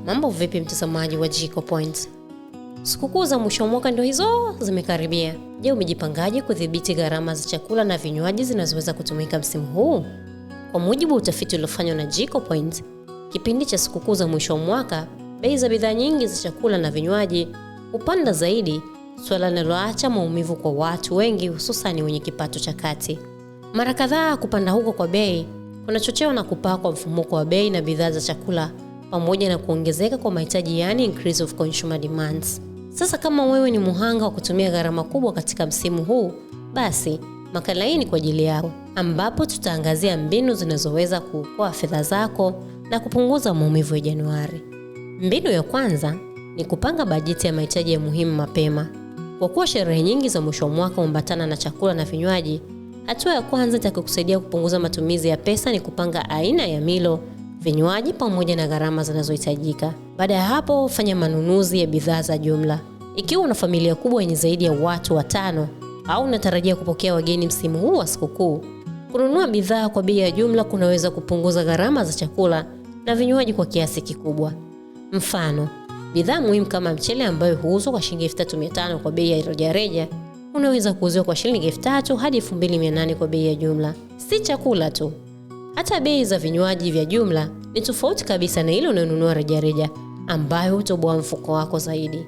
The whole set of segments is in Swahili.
Mambo vipi mtazamaji wa Jiko Point? Sikukuu za mwisho wa mwaka ndio hizo zimekaribia. Je, umejipangaje kudhibiti gharama za chakula na vinywaji zinazoweza kutumika msimu huu? Kwa mujibu wa utafiti uliofanywa na Jiko Point, kipindi cha sikukuu za mwisho wa mwaka, bei za bidhaa nyingi za chakula na vinywaji hupanda zaidi, swala linaloacha maumivu kwa watu wengi hususan wenye kipato cha kati. Mara kadhaa kupanda huko kwa bei kunachochewa na kupaa kwa mfumuko wa bei na bidhaa za chakula pamoja na kuongezeka kwa mahitaji, yani increase of consumer demands. Sasa kama wewe ni muhanga wa kutumia gharama kubwa katika msimu huu, basi makala hii ni kwa ajili yako, ambapo tutaangazia mbinu zinazoweza kuokoa fedha zako na kupunguza maumivu ya Januari. Mbinu ya kwanza ni kupanga bajeti ya mahitaji ya muhimu mapema. Kwa kuwa sherehe nyingi za mwisho wa mwaka huambatana na chakula na vinywaji, hatua ya kwanza itakayokusaidia kupunguza matumizi ya pesa ni kupanga aina ya milo, vinywaji pamoja na gharama zinazohitajika. Baada ya hapo, fanya manunuzi ya bidhaa za jumla. Ikiwa una familia kubwa yenye zaidi ya watu 5 au unatarajia kupokea wageni msimu huu wa sikukuu, kununua bidhaa kwa bei ya jumla kunaweza kupunguza gharama za chakula na vinywaji kwa kiasi kikubwa. Mfano, bidhaa muhimu kama mchele ambayo huuzwa kwa shilingi 3500 kwa bei ya rejareja unaweza kuuziwa kwa shilingi 3000 hadi 2800 kwa bei ya jumla. Si chakula tu, hata bei za vinywaji vya jumla ni tofauti kabisa na ile unayonunua rejareja ambayo hutoboa mfuko wako zaidi.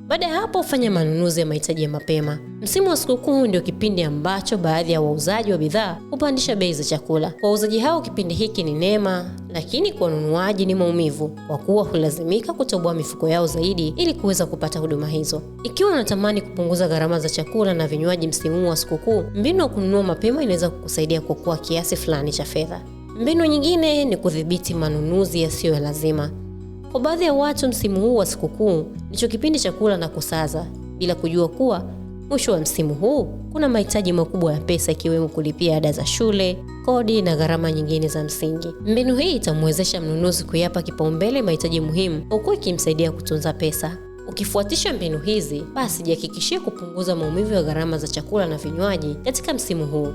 Baada ya hapo, fanya manunuzi ya mahitaji ya mapema. Msimu wa sikukuu ndio kipindi ambacho baadhi ya wauzaji wa bidhaa hupandisha bei za chakula. Kwa wauzaji hao kipindi hiki ni neema, lakini kwa wanunuaji ni maumivu, kwa kuwa hulazimika kutoboa mifuko yao zaidi ili kuweza kupata huduma hizo. Ikiwa unatamani kupunguza gharama za chakula na vinywaji msimu wa sikukuu, mbinu ya kununua mapema inaweza kukusaidia kuokoa kiasi fulani cha fedha. Mbinu nyingine ni kudhibiti manunuzi yasiyo ya lazima. Kwa baadhi ya watu, msimu huu wa sikukuu ndicho kipindi cha kula na kusaza, bila kujua kuwa mwisho wa msimu huu kuna mahitaji makubwa ya pesa, ikiwemo kulipia ada za shule, kodi na gharama nyingine za msingi. Mbinu hii itamwezesha mnunuzi kuyapa kipaumbele mahitaji muhimu, huku ikimsaidia kutunza pesa. Ukifuatisha mbinu hizi, basi jihakikishie kupunguza maumivu ya gharama za chakula na vinywaji katika msimu huu.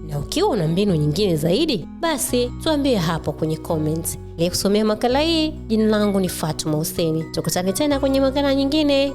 Na ukiwa una mbinu nyingine zaidi, basi tuambie hapo kwenye comments. Kusomea makala hii, jina langu ni Fatuma Hussein. Tukutane tena kwenye makala nyingine.